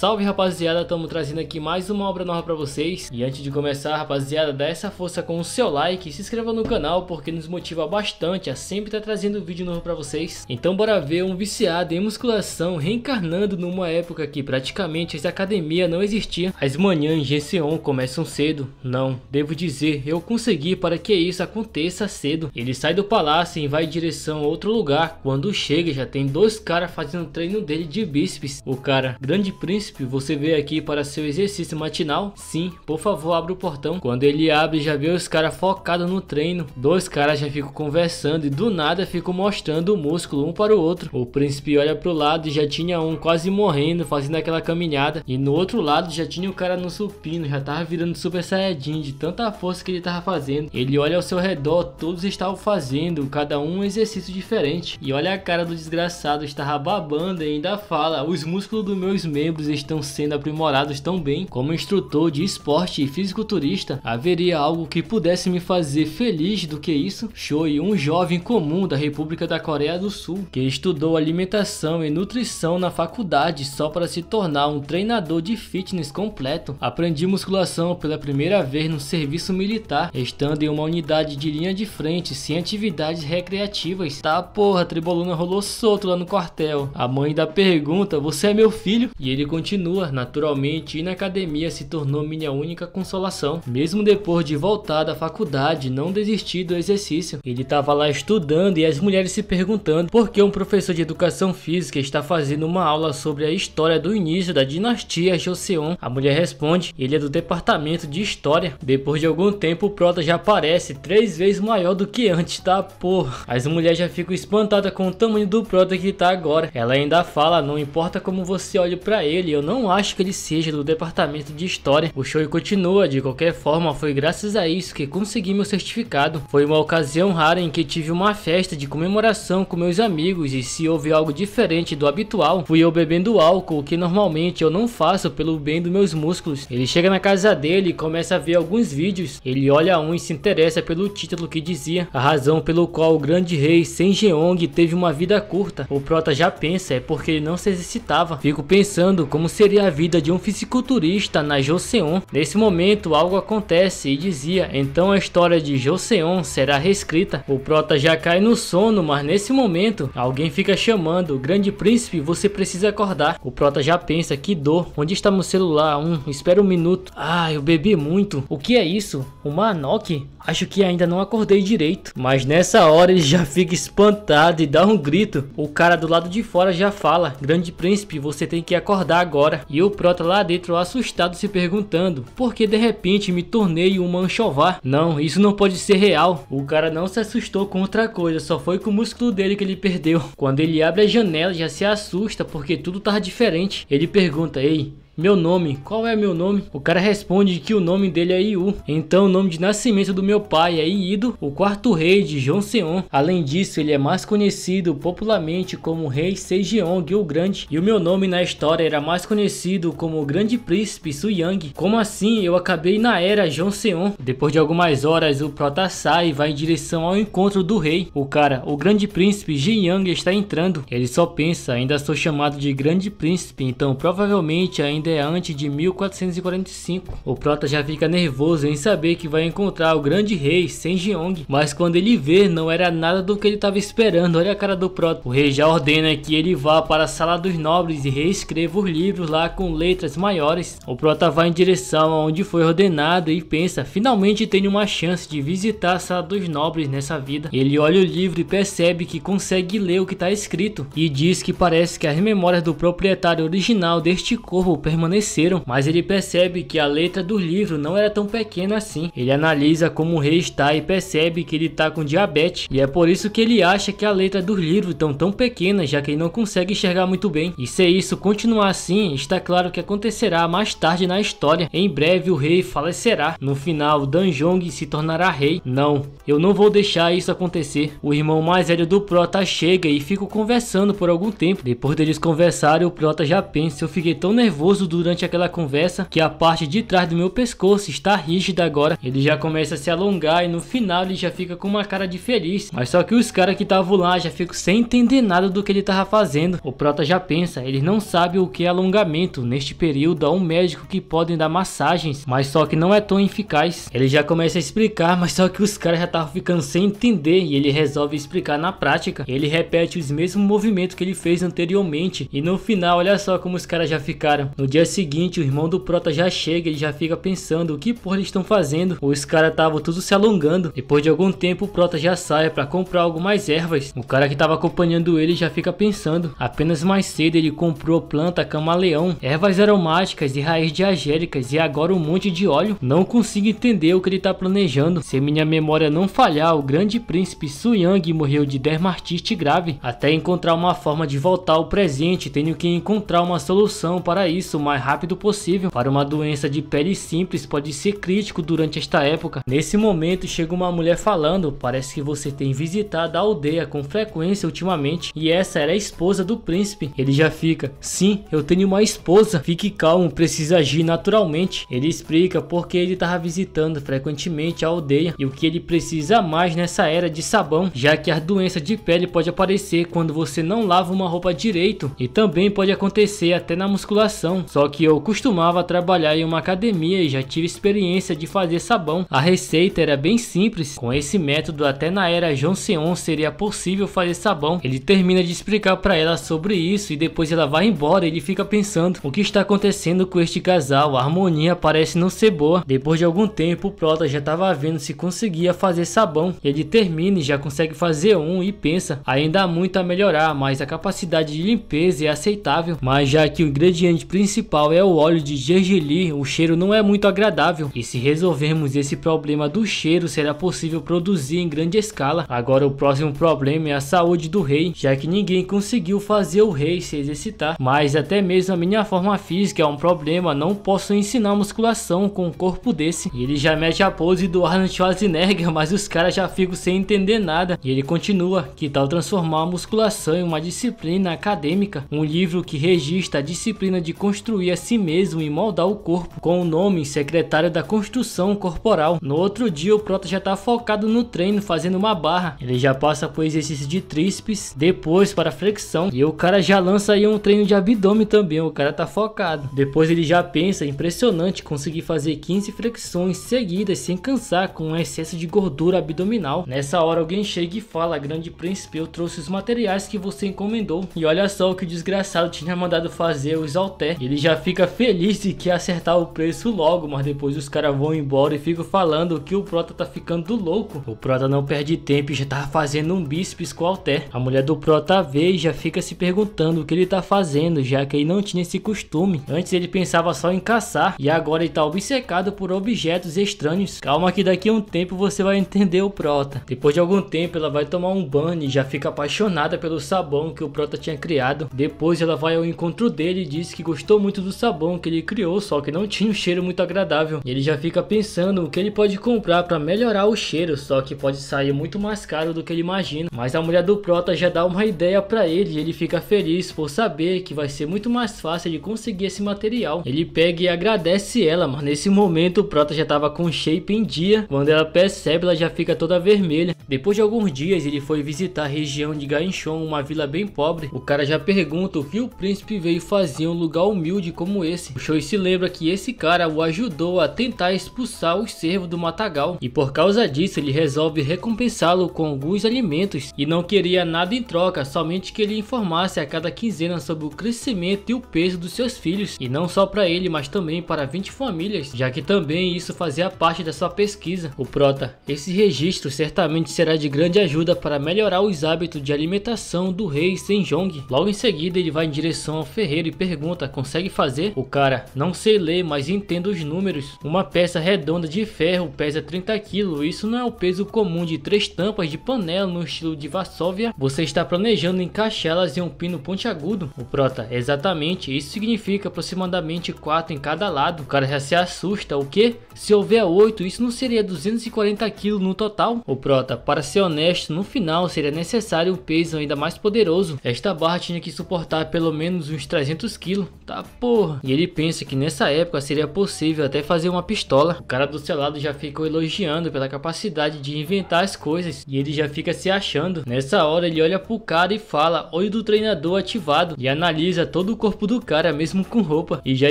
Salve rapaziada, estamos trazendo aqui mais uma obra nova pra vocês. E antes de começar, rapaziada, dá essa força com o seu like e se inscreva no canal, porque nos motiva bastante a sempre estar trazendo vídeo novo pra vocês. Então bora ver um viciado em musculação reencarnando numa época que praticamente essa academia não existia. As manhãs em GC1 começam cedo. Não, devo dizer, eu consegui para que isso aconteça cedo. Ele sai do palácio e vai em direção a outro lugar. Quando chega já tem dois caras fazendo treino dele de bíceps. O cara, grande príncipe, você veio aqui para seu exercício matinal? Sim, por favor, abra o portão. Quando ele abre, já vê os caras focados no treino. Dois caras já ficam conversando e do nada ficam mostrando o músculo um para o outro. O príncipe olha pro lado e já tinha um quase morrendo, fazendo aquela caminhada. E no outro lado já tinha o cara no supino, já tava virando super saiyajin de tanta força que ele tava fazendo. Ele olha ao seu redor, todos estavam fazendo, cada um exercício diferente. E olha a cara do desgraçado, estava babando e ainda fala: os músculos dos meus membros estão sendo aprimorados tão bem. Como instrutor de esporte e fisiculturista, haveria algo que pudesse me fazer feliz do que isso? Choi, um jovem comum da República da Coreia do Sul, que estudou alimentação e nutrição na faculdade só para se tornar um treinador de fitness completo. Aprendi musculação pela primeira vez no serviço militar, estando em uma unidade de linha de frente, sem atividades recreativas. Tá porra, Triboluna rolou solto lá no quartel. A mãe ainda pergunta: você é meu filho? E ele continua: naturalmente, ir na academia se tornou minha única consolação. Mesmo depois de voltar da faculdade, não desisti do exercício. Ele tava lá estudando e as mulheres se perguntando por que um professor de educação física está fazendo uma aula sobre a história do início da dinastia Joseon. A mulher responde: ele é do departamento de história. Depois de algum tempo, o prota já aparece 3 vezes maior do que antes, tá porra. As mulheres já ficam espantadas com o tamanho do prota que tá agora. Ela ainda fala: não importa como você olhe pra ele, eu não acho que ele seja do departamento de história. O show continua: de qualquer forma, foi graças a isso que consegui meu certificado. Foi uma ocasião rara em que tive uma festa de comemoração com meus amigos e se houve algo diferente do habitual, fui eu bebendo álcool, que normalmente eu não faço pelo bem dos meus músculos. Ele chega na casa dele e começa a ver alguns vídeos. Ele olha um e se interessa pelo título que dizia: a razão pelo qual o grande rei Senjeong teve uma vida curta. O prota já pensa, é porque ele não se exercitava. Fico pensando como seria a vida de um fisiculturista na Joseon. Nesse momento algo acontece e dizia: então a história de Joseon será reescrita. O prota já cai no sono, mas nesse momento alguém fica chamando: grande príncipe, você precisa acordar. O prota já pensa: que dor, onde está meu celular? Espera um minuto. Ah, eu bebi muito. O que é isso? Uma Anoki? Acho que ainda não acordei direito. Mas nessa hora ele já fica espantado e dá um grito. O cara do lado de fora já fala: grande príncipe, você tem que acordar agora. E o prota lá dentro assustado se perguntando: por que de repente me tornei uma anchovar? Não, isso não pode ser real. O cara não se assustou com outra coisa, só foi com o músculo dele que ele perdeu. Quando ele abre a janela já se assusta porque tudo tava diferente. Ele pergunta: ei, meu nome, qual é meu nome? O cara responde que o nome dele é Yu. Então o nome de nascimento do meu pai é Iido, o quarto rei de Joseon. Além disso, ele é mais conhecido popularmente como Rei Sejong o Grande. E o meu nome na história era mais conhecido como o Grande Príncipe Suyang. Como assim eu acabei na era Joseon? Depois de algumas horas, o prota sai e vai em direção ao encontro do rei. O cara, o Grande Príncipe Jinyang, está entrando. Ele só pensa: ainda sou chamado de Grande Príncipe, então provavelmente ainda é antes de 1445. O prota já fica nervoso em saber que vai encontrar o grande rei Senjeong, mas quando ele vê, não era nada do que ele estava esperando. Olha a cara do prota. O rei já ordena que ele vá para a sala dos nobres e reescreva os livros lá com letras maiores. O prota vai em direção aonde foi ordenado e pensa: finalmente tenho uma chance de visitar a sala dos nobres nessa vida. Ele olha o livro e percebe que consegue ler o que está escrito e diz que parece que as memórias do proprietário original deste corpo permaneceram, mas ele percebe que a letra do livro não era tão pequena assim. Ele analisa como o rei está e percebe que ele está com diabetes, e é por isso que ele acha que a letra dos livros estão tão pequenas, já que ele não consegue enxergar muito bem. E se isso continuar assim, está claro que acontecerá mais tarde na história. Em breve o rei falecerá. No final, Danjong se tornará rei. Não, eu não vou deixar isso acontecer. O irmão mais velho do prota chega e fica conversando por algum tempo. Depois deles conversarem, o prota já pensa: eu fiquei tão nervoso nervoso durante aquela conversa que a parte de trás do meu pescoço está rígida agora. Ele já começa a se alongar e no final ele já fica com uma cara de feliz. Mas só que os caras que estavam lá já ficam sem entender nada do que ele tava fazendo. O prota já pensa, ele não sabe o que é alongamento. Neste período há um médico que podem dar massagens, mas só que não é tão eficaz. Ele já começa a explicar, mas só que os caras já estavam ficando sem entender e ele resolve explicar na prática. Ele repete os mesmos movimentos que ele fez anteriormente e no final olha só como os caras já ficaram. No dia seguinte o irmão do prota já chega e já fica pensando o que porra eles estão fazendo. Os caras estavam tudo se alongando. Depois de algum tempo o prota já sai para comprar algumas ervas. O cara que estava acompanhando ele já fica pensando. Apenas mais cedo ele comprou planta camaleão, ervas aromáticas e raiz de agéricas e agora um monte de óleo. Não consigo entender o que ele está planejando. Se minha memória não falhar, o grande príncipe Su Yang morreu de dermatite grave. Até encontrar uma forma de voltar ao presente, tenho que encontrar uma solução para isso o mais rápido possível. Para uma doença de pele simples pode ser crítico durante esta época. Nesse momento chega uma mulher falando, parece que você tem visitado a aldeia com frequência ultimamente. E essa era a esposa do príncipe. Ele já fica, sim, eu tenho uma esposa. Fique calmo, precisa agir naturalmente. Ele explica porque ele estava visitando frequentemente a aldeia e o que ele precisa mais nessa era de sabão, já que a doença de pele pode aparecer quando você não lava uma roupa direito e também pode acontecer até na musculação. Só que eu costumava trabalhar em uma academia e já tive experiência de fazer sabão. A receita era bem simples. Com esse método até na era Joseon seria possível fazer sabão. Ele termina de explicar para ela sobre isso e depois ela vai embora e ele fica pensando o que está acontecendo com este casal. A harmonia parece não ser boa. Depois de algum tempo o prota já estava vendo se conseguia fazer sabão. Ele termina e já consegue fazer um e pensa, ainda há muito a melhorar, mas a capacidade de limpeza é aceitável. Mas já que o ingrediente principal é o óleo de gergelim, o cheiro não é muito agradável. E se resolvermos esse problema do cheiro, será possível produzir em grande escala. Agora o próximo problema é a saúde do rei, já que ninguém conseguiu fazer o rei se exercitar. Mas até mesmo a minha forma física é um problema, não posso ensinar musculação com um corpo desse. E ele já mete a pose do Arnold Schwarzenegger, mas os caras já ficam sem entender nada. E ele continua, que tal transformar a musculação em uma disciplina acadêmica, um livro que registra a disciplina de construir a si mesmo e moldar o corpo, com o nome Secretário da Construção Corporal. No outro dia o prota já tá focado no treino, fazendo uma barra. Ele já passa por exercício de tríceps, depois para flexão, e o cara já lança aí um treino de abdômen também. O cara tá focado. Depois ele já pensa, impressionante conseguir fazer 15 flexões seguidas sem cansar, com um excesso de gordura abdominal. Nessa hora alguém chega e fala, grande príncipe, eu trouxe os materiais que você encomendou. E olha só o que o desgraçado tinha mandado fazer, os halter. Ele já fica feliz e quer acertar o preço logo, mas depois os caras vão embora e ficam falando que o prota tá ficando louco. O prota não perde tempo e já tava fazendo um bíceps com o halter. A mulher do prota vê e já fica se perguntando o que ele tá fazendo, já que ele não tinha esse costume. Antes ele pensava só em caçar e agora ele tá obcecado por objetos estranhos. Calma que daqui a um tempo você vai entender o prota. Depois de algum tempo ela vai tomar um banho e já fica apaixonada pelo sabão que o prota tinha criado. Depois ela vai ao encontro dele e diz que gostou muito do sabão que ele criou, só que não tinha um cheiro muito agradável. E ele já fica pensando o que ele pode comprar para melhorar o cheiro, só que pode sair muito mais caro do que ele imagina. Mas a mulher do prota já dá uma ideia para ele e ele fica feliz por saber que vai ser muito mais fácil de conseguir esse material. Ele pega e agradece ela, mas nesse momento o prota já tava com shape em dia. Quando ela percebe, ela já fica toda vermelha. Depois de alguns dias ele foi visitar a região de Gainchon, uma vila bem pobre. O cara já pergunta o que o príncipe veio fazer em um lugar humilde como esse. O Choi se lembra que esse cara o ajudou a tentar expulsar os cervos do matagal e por causa disso ele resolve recompensá-lo com alguns alimentos e não queria nada em troca, somente que ele informasse a cada quinzena sobre o crescimento e o peso dos seus filhos, e não só para ele, mas também para 20 famílias, já que também isso fazia parte da sua pesquisa. O prota, esse registro certamente será de grande ajuda para melhorar os hábitos de alimentação do rei Senjong. Logo em seguida ele vai em direção ao ferreiro e pergunta, consegue fazer? O cara, não sei ler, mas entendo os números. Uma peça redonda de ferro pesa 30 kg, isso não é o peso comum de 3 tampas de panela no estilo de Varsóvia. Você está planejando encaixá-las em um pino pontiagudo? O prota, exatamente, isso significa aproximadamente 4 em cada lado. O cara já se assusta, o que? Se houver 8, isso não seria 240 kg no total? O prota, para ser honesto, no final seria necessário um peso ainda mais poderoso. Esta barra tinha que suportar pelo menos uns 300 kg. Tá porra. E ele pensa que nessa época seria possível até fazer uma pistola. O cara do seu lado já fica elogiando pela capacidade de inventar as coisas e ele já fica se achando. Nessa hora ele olha pro cara e fala: olho do treinador ativado, e analisa todo o corpo do cara mesmo com roupa, e já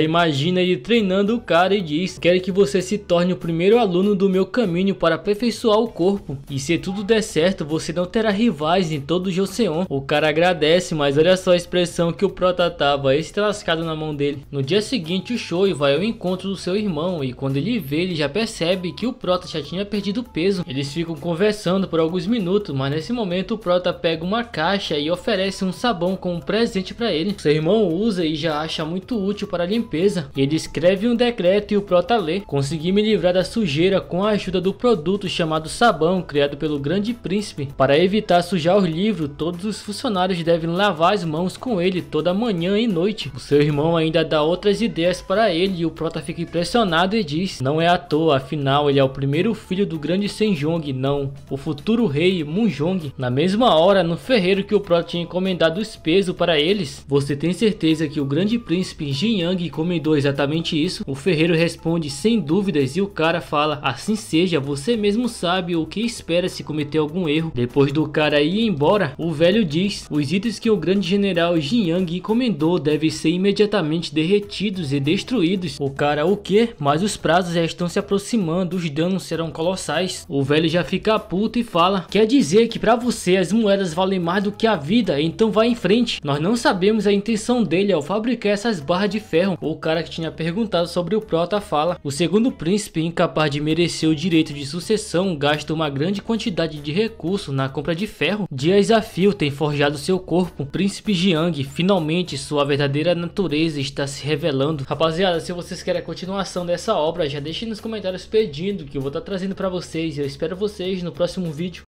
imagina ele treinando o cara e diz: quero que você se torne o primeiro aluno do meu caminho para aperfeiçoar o corpo, e se tudo der certo você não terá rivais em todo o Joseon. O cara agradece, mas olha só a expressão que o prota tava, esse lascado na mão dele. No dia seguinte o Choi vai ao encontro do seu irmão e quando ele vê, ele já percebe que o prota já tinha perdido peso. Eles ficam conversando por alguns minutos, mas nesse momento o prota pega uma caixa e oferece um sabão como presente para ele. Seu irmão usa e já acha muito útil para a limpeza. Ele escreve um decreto e o prota lê: consegui me livrar da sujeira com a ajuda do produto chamado sabão, criado pelo grande príncipe. Para evitar sujar o livro, todos os funcionários devem lavar as mãos com ele toda manhã e noite. O seu irmão ainda dá outras ideias para ele e o prota fica impressionado e diz: não é à toa, afinal ele é o primeiro filho do grande Senjong, não, o futuro rei Munjong. Na mesma hora, no ferreiro que o prota tinha encomendado os pesos para eles: você tem certeza que o grande príncipe Jinyang encomendou exatamente isso? O ferreiro responde: sem dúvidas, e o cara fala: assim seja, você mesmo sabe o que espera se cometer algum erro. Depois do cara ir embora, o velho diz: os itens que o grande general Jinyang encomendou devem ser imediatamente derretidos e destruídos. O cara: o que? Mas os prazos já estão se aproximando, os danos serão colossais. O velho já fica puto e fala: quer dizer que pra você as moedas valem mais do que a vida, então vai em frente. Nós não sabemos a intenção dele ao fabricar essas barras de ferro. O cara que tinha perguntado sobre o prota fala: o segundo príncipe, incapaz de merecer o direito de sucessão, gasta uma grande quantidade de recursos na compra de ferro. Dias a fio tem forjado seu corpo. Príncipe Jiang, finalmente sua verdadeira natureza está se revelando. Rapaziada, se vocês querem a continuação dessa obra, já deixem nos comentários pedindo que eu vou estar trazendo para vocês. Eu espero vocês no próximo vídeo.